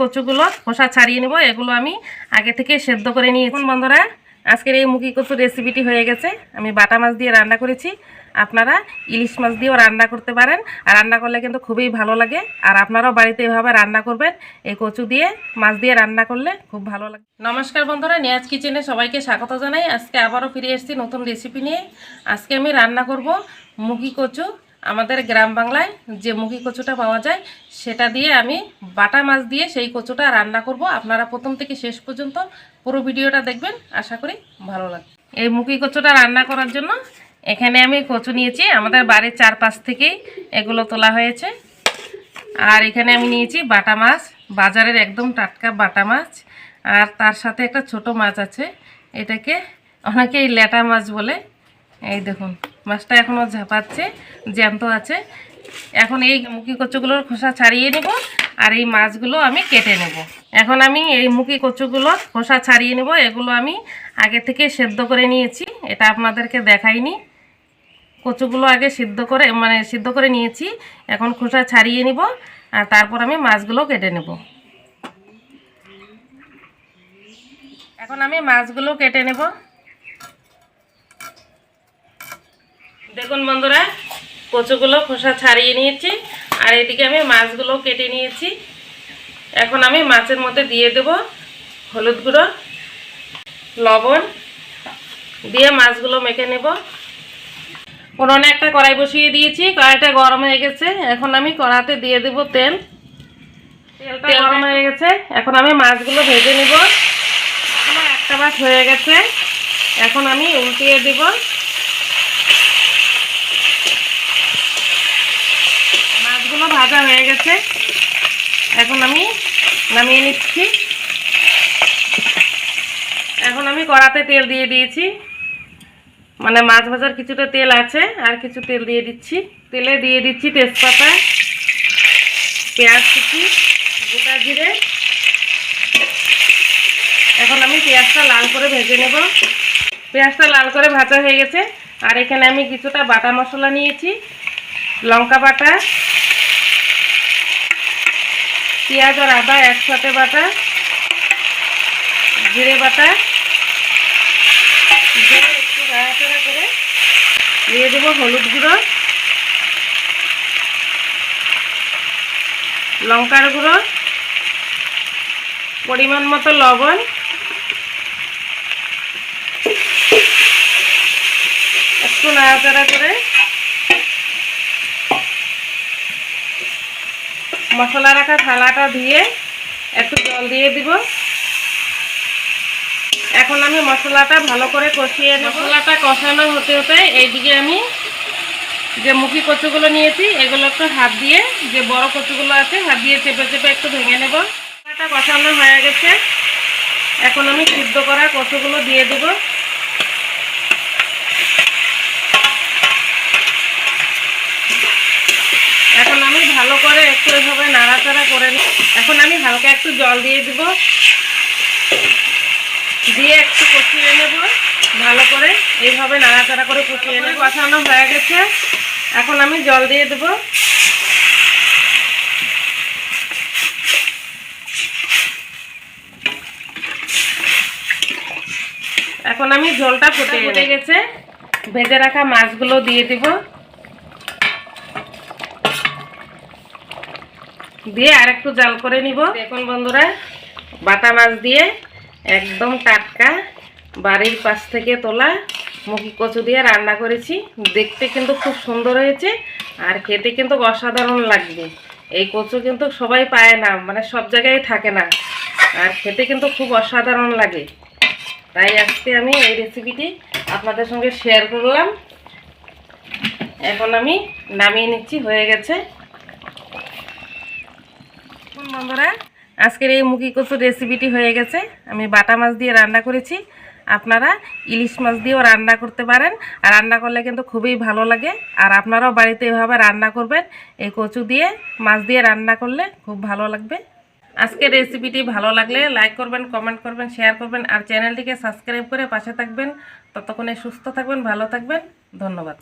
কচুগুলো খোসা ছাড়িয়ে নেব। এগুলো আমি আগে থেকে সেদ্ধ করে নিয়েছি। বন্ধুরা, আজকের এই মুখি কচুর রেসিপিটি হয়ে গেছে। আমি বাটা মাছ দিয়ে রান্না করেছি, আপনারা ইলিশ মাছ দিয়েও রান্না করতে পারেন। আর রান্না করলে কিন্তু খুবই ভালো লাগে। আর আপনারাও বাড়িতে এভাবে রান্না করবেন, এই কচু দিয়ে মাছ দিয়ে রান্না করলে খুব ভালো লাগে। নমস্কার বন্ধুরা, নিয়াজ কিচেনে সবাইকে স্বাগত জানাই। আজকে আবারও ফিরে এসেছি নতুন রেসিপি নিয়ে। আজকে আমি রান্না করব মুখি কচু। আমাদের গ্রাম বাংলায় যে মুখি কচুটা পাওয়া যায় সেটা দিয়ে আমি বাটা মাছ দিয়ে সেই কচুটা রান্না করব। আপনারা প্রথম থেকে শেষ পর্যন্ত পুরো ভিডিওটা দেখবেন, আশা করি ভালো লাগবে। এই মুখি কচুটা রান্না করার জন্য এখানে আমি কচু নিয়েছি, আমাদের বাড়ির চারপাশ থেকেই এগুলো তোলা হয়েছে। আর এখানে আমি নিয়েছি বাটা মাছ, বাজারের একদম টাটকা বাটা মাছ। আর তার সাথে একটা ছোট মাছ আছে, এটাকে অনেকেই ল্যাটা মাছ বলে। এই দেখুন, মাছটা এখনও ঝাপাচ্ছে, জ্যান্ত আছে। এখন এই মুখি কচুগুলোর খোসা ছাড়িয়ে নেব আর এই মাছগুলো আমি কেটে নেব। এখন আমি এই মুখি কচুগুলো খোসা ছাড়িয়ে নেব। এগুলো আমি আগে থেকে সেদ্ধ করে নিয়েছি, এটা আপনাদেরকে দেখাইনি। কচুগুলো আগে সিদ্ধ করে নিয়েছি। এখন খোসা ছাড়িয়ে নিব আর তারপর আমি মাছগুলো কেটে নেব। এখন আমি মাছগুলো কেটে নেব। দেখুন বন্ধুরা, কচুগুলো খোসা ছাড়িয়ে নিয়েছি আর এদিকে আমি মাছগুলো কেটে নিয়েছি। এখন আমি মাছের মধ্যে দিয়ে দেব হলুদ গুঁড়ো, লবণ দিয়ে মাছগুলো মেখে নেব। উনুনে একটা কড়াই বসিয়ে দিয়েছি, কড়াইটা গরম হয়ে গেছে। এখন আমি কড়াতে দিয়ে দেব তেল। তেলটা গরম হয়ে গেছে, এখন আমি মাছগুলো ভেজে নেব। একটা মাছ হয়ে গেছে, এখন আমি উল্টিয়ে দেব। মাছগুলো ভাজা হয়ে গেছে, এখন আমি নামিয়ে নিচ্ছি। এখন আমি কড়াতে তেল দিয়ে দিয়েছি, মানে মাছ ভাজার কিছুটা তেল আছে, আর কিছু তেল দিয়ে দিচ্ছি। তেলে দিয়ে দিচ্ছি তেজপাতা, পেঁয়াজ কুচি, গোটা জিরে। এখন আমি পেঁয়াজটা লাল করে ভেজে নেব। পেঁয়াজটা লাল করে ভাজা হয়ে গেছে, আর এখানে আমি কিছুটা বাটা মশলা নিয়েছি। লঙ্কা বাটা, পেঁয়াজ আর আদা একসাথে বাটা, জিরে বাটা, একটু নাড়াচাড়া করে দিয়ে দেবো হলুদ গুঁড়ো, লঙ্কার গুঁড়ো, পরিমাণ মতো লবণ, একটু নাড়াচাড়া করে মশলা রাখা থালাটা দিয়ে একটু জল দিয়ে দিব। এখন আমি মশলাটা ভালো করে কষিয়ে নেব। মশলাটা কষানো হতে হতে এইদিকে আমি যে মুখি কচুগুলো নিয়েছি এগুলো একটু হাত দিয়ে, যে বড় কচুগুলো আছে হাত দিয়ে চেপে চেপে একটু ভেঙে নেব। মশলাটা কষানো হয়ে গেছে, এখন আমি সিদ্ধ করা কচুগুলো দিয়ে দেব। এখন আমি ভালো করে একটু এভাবে নাড়াচাড়া করে নিই। এখন আমি হালকা একটু জল দিয়ে দেব, দিয়ে একটু কষিয়ে নেব ভালো করে। এইভাবে নাড়াচাড়া করে কষিয়ে নেব। কষানো হয়ে গেছে, এখন আমি জল দিয়ে দেব। এখন আমি ঝোলটা ফুটে গেছে, ভেজে রাখা মাছগুলো দিয়ে দেব। দিয়ে আর একটু জাল করে নিব। দেখুন বন্ধুরা, বাটা মাছ দিয়ে একদম টাটকা বাড়ির পাশ থেকে তোলা মুখি কচু দিয়ে রান্না করেছি। দেখতে কিন্তু খুব সুন্দর হয়েছে আর খেতে কিন্তু অসাধারণ লাগবে। এই কচু কিন্তু সবাই পায় না, মানে সব জায়গায় থাকে না, আর খেতে কিন্তু খুব অসাধারণ লাগে। তাই আজকে আমি এই রেসিপিটি আপনাদের সঙ্গে শেয়ার করলাম। এখন আমি নামিয়ে নিচ্ছি, হয়ে গেছে। বন্ধুরা, আজকের এই মুখি কচুর রেসিপিটি হয়ে গেছে। আমি বাটা মাছ দিয়ে রান্না করেছি, আপনারা ইলিশ মাছ দিয়েও রান্না করতে পারেন। আর রান্না করলে কিন্তু খুবই ভালো লাগে। আর আপনারাও বাড়িতে এভাবে রান্না করবেন, এই কচু দিয়ে মাছ দিয়ে রান্না করলে খুব ভালো লাগবে। আজকের রেসিপিটি ভালো লাগলে লাইক করবেন, কমেন্ট করবেন, শেয়ার করবেন আর চ্যানেলটিকে সাবস্ক্রাইব করে পাশে থাকবেন। ততক্ষণে সুস্থ থাকবেন, ভালো থাকবেন। ধন্যবাদ।